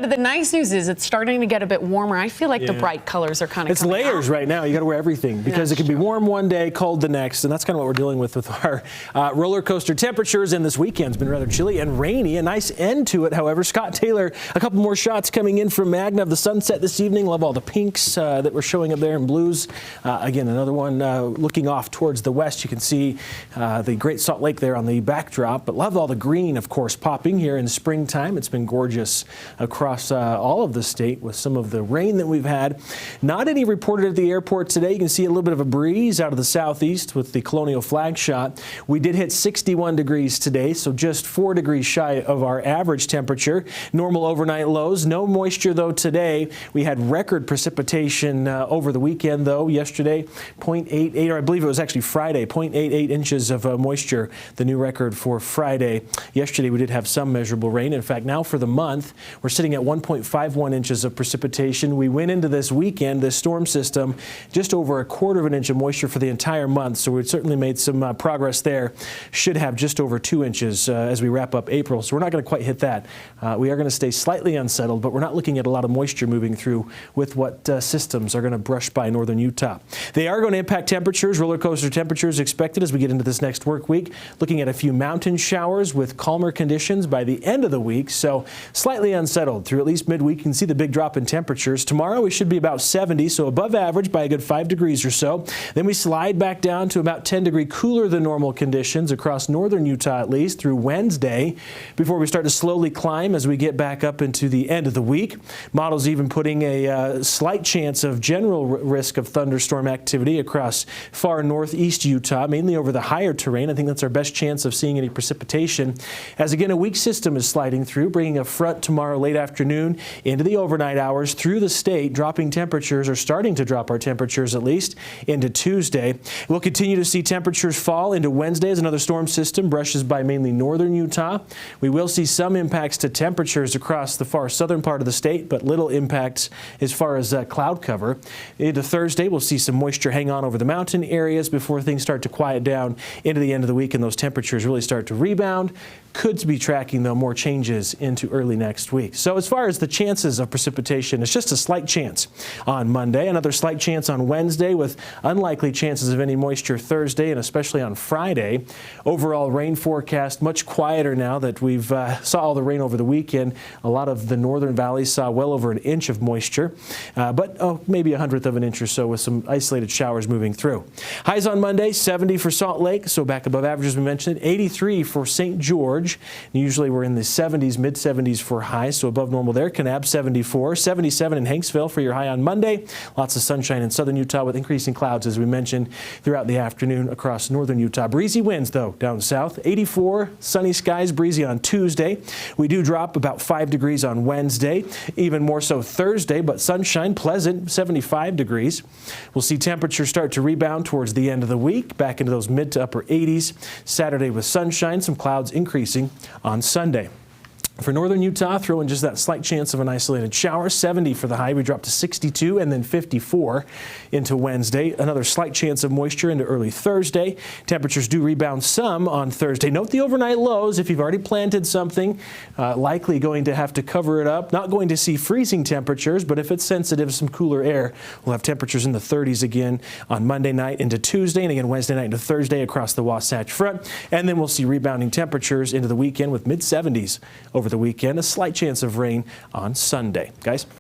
But the nice news is it's starting to get a bit warmer. I feel like the bright colors are kind of It's layers right now. You got to wear everything because it can be warm one day, cold the next, and that's kind of what we're dealing with our roller coaster temperatures. And this weekend's been rather chilly and rainy. A nice end to it, however. Scott Taylor, a couple more shots coming in from Magna of the sunset this evening. Love all the pinks that were showing up there and blues. Again, another one looking off towards the west. You can see the Great Salt Lake there on the backdrop, but love all the green, of course, popping here in springtime. It's been gorgeous across all of the state with some of the rain that we've had. Not any reported at the airport today. You can see a little bit of a breeze out of the southeast with the Colonial flag shot. We did hit 61 degrees today, so just 4 degrees shy of our average temperature. Normal overnight lows. No moisture, though, today. We had record precipitation over the weekend, though. Yesterday, 0.88, or I believe it was actually Friday, 0.88 inches of moisture, the new record for Friday. Yesterday, we did have some measurable rain. In fact, now for the month, we're sitting at 1.51 inches of precipitation. We went into this weekend, this storm system, just over a quarter of an inch of moisture for the entire month. So we've certainly made some progress there. Should have just over 2 inches as we wrap up April. So we're not going to quite hit that. We are going to stay slightly unsettled, but we're not looking at a lot of moisture moving through with what systems are going to brush by northern Utah. They are going to impact temperatures, roller coaster temperatures expected as we get into this next work week. Looking at a few mountain showers with calmer conditions by the end of the week. So slightly unsettled through at least midweek. You can see the big drop in temperatures. Tomorrow we should be about 70, so above average by a good 5 degrees or so. Then we slide back down to about 10 degree cooler than normal conditions across northern Utah at least through Wednesday before we start to slowly climb as we get back up into the end of the week. Models even putting a slight chance of general risk of thunderstorm activity across far northeast Utah, mainly over the higher terrain. I think that's our best chance of seeing any precipitation as again a weak system is sliding through, bringing a front tomorrow late afternoon into the overnight hours through the state, dropping temperatures or starting to drop our temperatures at least into Tuesday. We'll continue to see temperatures fall into Wednesday as another storm system brushes by mainly northern Utah. We will see some impacts to temperatures across the far southern part of the state, but little impacts as far as cloud cover. Into Thursday, we'll see some moisture hang on over the mountain areas before things start to quiet down into the end of the week and those temperatures really start to rebound. Could be tracking, though, more changes into early next week. So as far as the chances of precipitation, it's just a slight chance on Monday, another slight chance on Wednesday with unlikely chances of any moisture Thursday and especially on Friday. Overall rain forecast much quieter now that we've saw all the rain over the weekend. A lot of the northern valleys saw well over an inch of moisture, but maybe 1/100 of an inch or so with some isolated showers moving through. Highs on Monday, 70 for Salt Lake, so back above average as we mentioned, 83 for St. George. Usually we're in the 70s, mid-70s for highs, so above normal there. Kanab 74, 77 in Hanksville for your high on Monday. Lots of sunshine in southern Utah with increasing clouds, as we mentioned, throughout the afternoon across northern Utah. Breezy winds, though, down south. 84, sunny skies, breezy on Tuesday. We do drop about 5 degrees on Wednesday, even more so Thursday, but sunshine, pleasant, 75 degrees. We'll see temperatures start to rebound towards the end of the week, back into those mid to upper 80s. Saturday with sunshine, some clouds increasing on Sunday. For northern Utah, throw in just that slight chance of an isolated shower. 70 for the high. We drop to 62 and then 54 into Wednesday. Another slight chance of moisture into early Thursday. Temperatures do rebound some on Thursday. Note the overnight lows. If you've already planted something, likely going to have to cover it up. Not going to see freezing temperatures, but if it's sensitive, some cooler air. We'll have temperatures in the 30s again on Monday night into Tuesday, and again Wednesday night into Thursday across the Wasatch Front. And then we'll see rebounding temperatures into the weekend with mid-70s over the weekend. A slight chance of rain on Sunday. Guys?